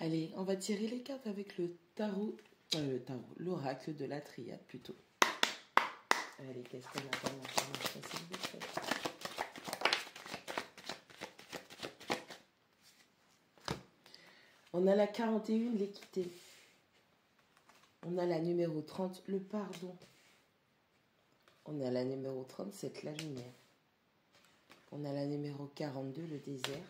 Allez, on va tirer les cartes avec l'oracle de la triade plutôt. Allez, qu'est-ce qu'on a comme information, s'il vous plaît? On a la 41, l'équité. On a la numéro 30, le pardon. On a la numéro 37, la lumière. On a la numéro 42, le désert.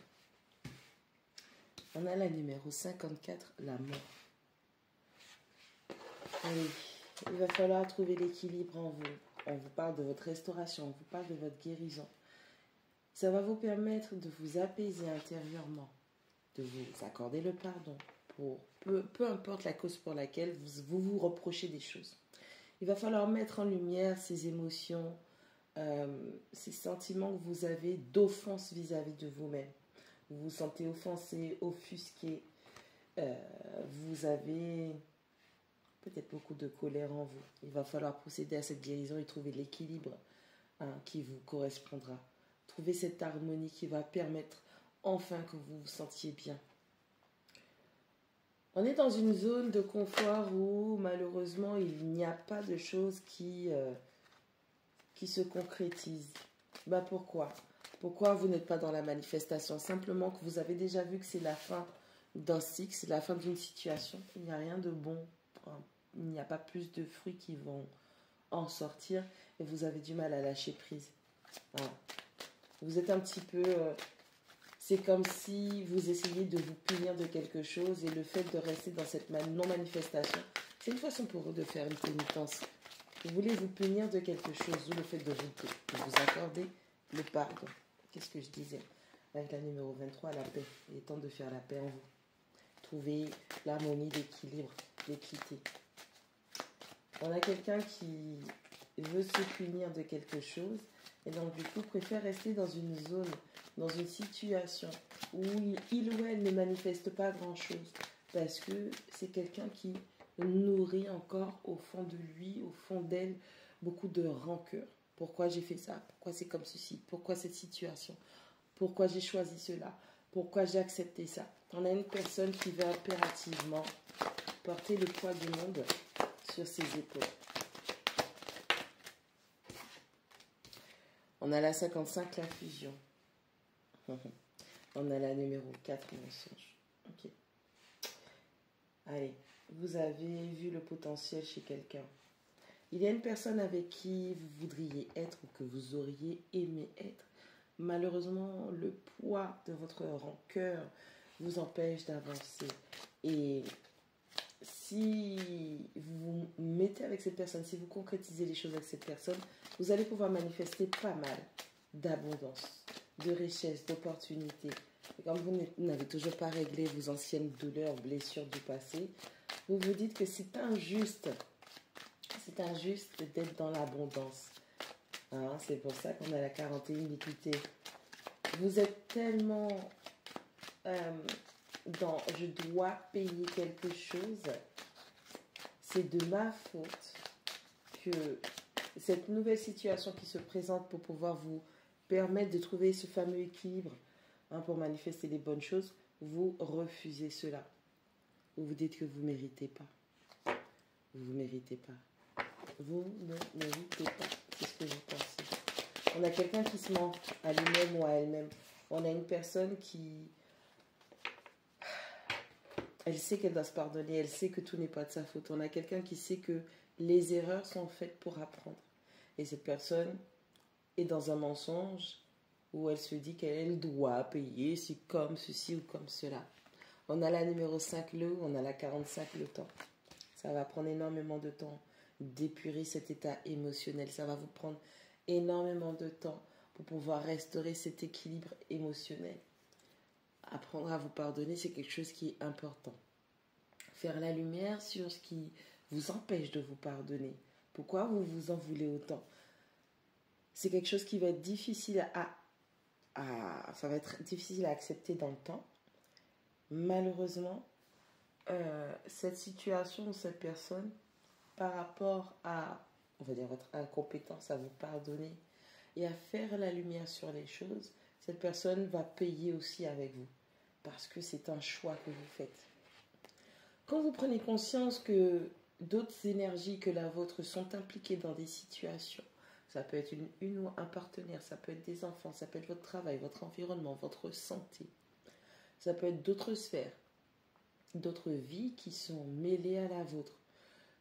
On a la numéro 54, la mort. Allez, il va falloir trouver l'équilibre en vous. On vous parle de votre restauration, on vous parle de votre guérison. Ça va vous permettre de vous apaiser intérieurement, de vous accorder le pardon pour peu importe la cause pour laquelle vous reprochez des choses. Il va falloir mettre en lumière ces émotions, ces sentiments que vous avez d'offense vis-à-vis de vous-même. Vous vous sentez offensé, offusqué. Vous avez peut-être beaucoup de colère en vous. Il va falloir procéder à cette guérison et trouver l'équilibre qui vous correspondra. Trouver cette harmonie qui va permettre enfin que vous vous sentiez bien. On est dans une zone de confort où malheureusement il n'y a pas de choses qui se concrétisent. Pourquoi ? Pourquoi vous n'êtes pas dans la manifestation? Simplement que vous avez déjà vu que c'est la fin d'un cycle, c'est la fin d'une situation. Il n'y a rien de bon. Il n'y a pas plus de fruits qui vont en sortir et vous avez du mal à lâcher prise. Voilà. Vous êtes un petit peu... c'est comme si vous essayez de vous punir de quelque chose et le fait de rester dans cette non-manifestation, c'est une façon pour eux de faire une pénitence. Vous voulez vous punir de quelque chose ou le fait de vous accorder le pardon. Qu'est-ce que je disais? Avec la numéro 23, la paix. Il est temps de faire la paix en vous. Trouver l'harmonie, l'équilibre, l'équité. On a quelqu'un qui veut se punir de quelque chose et donc du coup préfère rester dans une zone, dans une situation où il ou elle ne manifeste pas grand-chose parce que c'est quelqu'un qui nourrit encore au fond de lui, au fond d'elle, beaucoup de rancœur. Pourquoi j'ai fait ça? Pourquoi c'est comme ceci? Pourquoi cette situation? Pourquoi j'ai choisi cela? Pourquoi j'ai accepté ça? On a une personne qui veut impérativement porter le poids du monde sur ses épaules. On a la 55, la fusion. On a la numéro 4, mensonge. Ok. Allez, vous avez vu le potentiel chez quelqu'un. Il y a une personne avec qui vous voudriez être ou que vous auriez aimé être. Malheureusement, le poids de votre rancœur vous empêche d'avancer. Et si vous vous mettez avec cette personne, si vous concrétisez les choses avec cette personne, vous allez pouvoir manifester pas mal d'abondance, de richesse, d'opportunités. Et comme vous n'avez toujours pas réglé vos anciennes douleurs, blessures du passé, vous vous dites que c'est injuste. C'est injuste d'être dans l'abondance. Hein, c'est pour ça qu'on a la 41 l'équité. Vous êtes tellement dans « je dois payer quelque chose », c'est de ma faute que cette nouvelle situation qui se présente pour pouvoir vous permettre de trouver ce fameux équilibre pour manifester les bonnes choses, vous refusez cela. Vous vous dites que vous ne méritez pas. Vous ne méritez pas. Vous ne méritez pas. C'est ce que vous pensez. On a quelqu'un qui se ment à lui-même ou à elle-même. On a une personne qui... Elle sait qu'elle doit se pardonner. Elle sait que tout n'est pas de sa faute. On a quelqu'un qui sait que les erreurs sont faites pour apprendre. Et cette personne est dans un mensonge où elle se dit qu'elle doit payer, c'est comme ceci ou comme cela. On a la numéro 5, on a la 45, le temps. Ça va prendre énormément de temps d'épurer cet état émotionnel. Ça va vous prendre énormément de temps pour pouvoir restaurer cet équilibre émotionnel. Apprendre à vous pardonner, c'est quelque chose qui est important. Faire la lumière sur ce qui vous empêche de vous pardonner. Pourquoi vous vous en voulez autant? C'est quelque chose qui va être difficile ça va être difficile à accepter dans le temps. Malheureusement, cette situation ou cette personne, par rapport à, on va dire, votre incompétence à vous pardonner et à faire la lumière sur les choses, cette personne va payer aussi avec vous. Parce que c'est un choix que vous faites. Quand vous prenez conscience que d'autres énergies que la vôtre sont impliquées dans des situations, ça peut être une ou un partenaire, ça peut être des enfants, ça peut être votre travail, votre environnement, votre santé, ça peut être d'autres sphères, d'autres vies qui sont mêlées à la vôtre.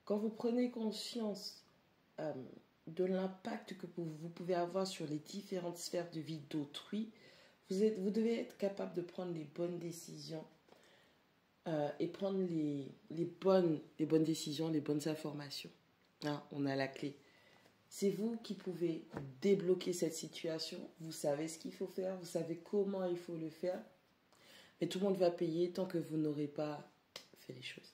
Quand vous prenez conscience de l'impact que vous pouvez avoir sur les différentes sphères de vie d'autrui, vous devez être capable de prendre les bonnes décisions et prendre les bonnes décisions, les bonnes informations. Hein, on a la clé. C'est vous qui pouvez débloquer cette situation. Vous savez ce qu'il faut faire, vous savez comment il faut le faire. Mais tout le monde va payer tant que vous n'aurez pas fait les choses.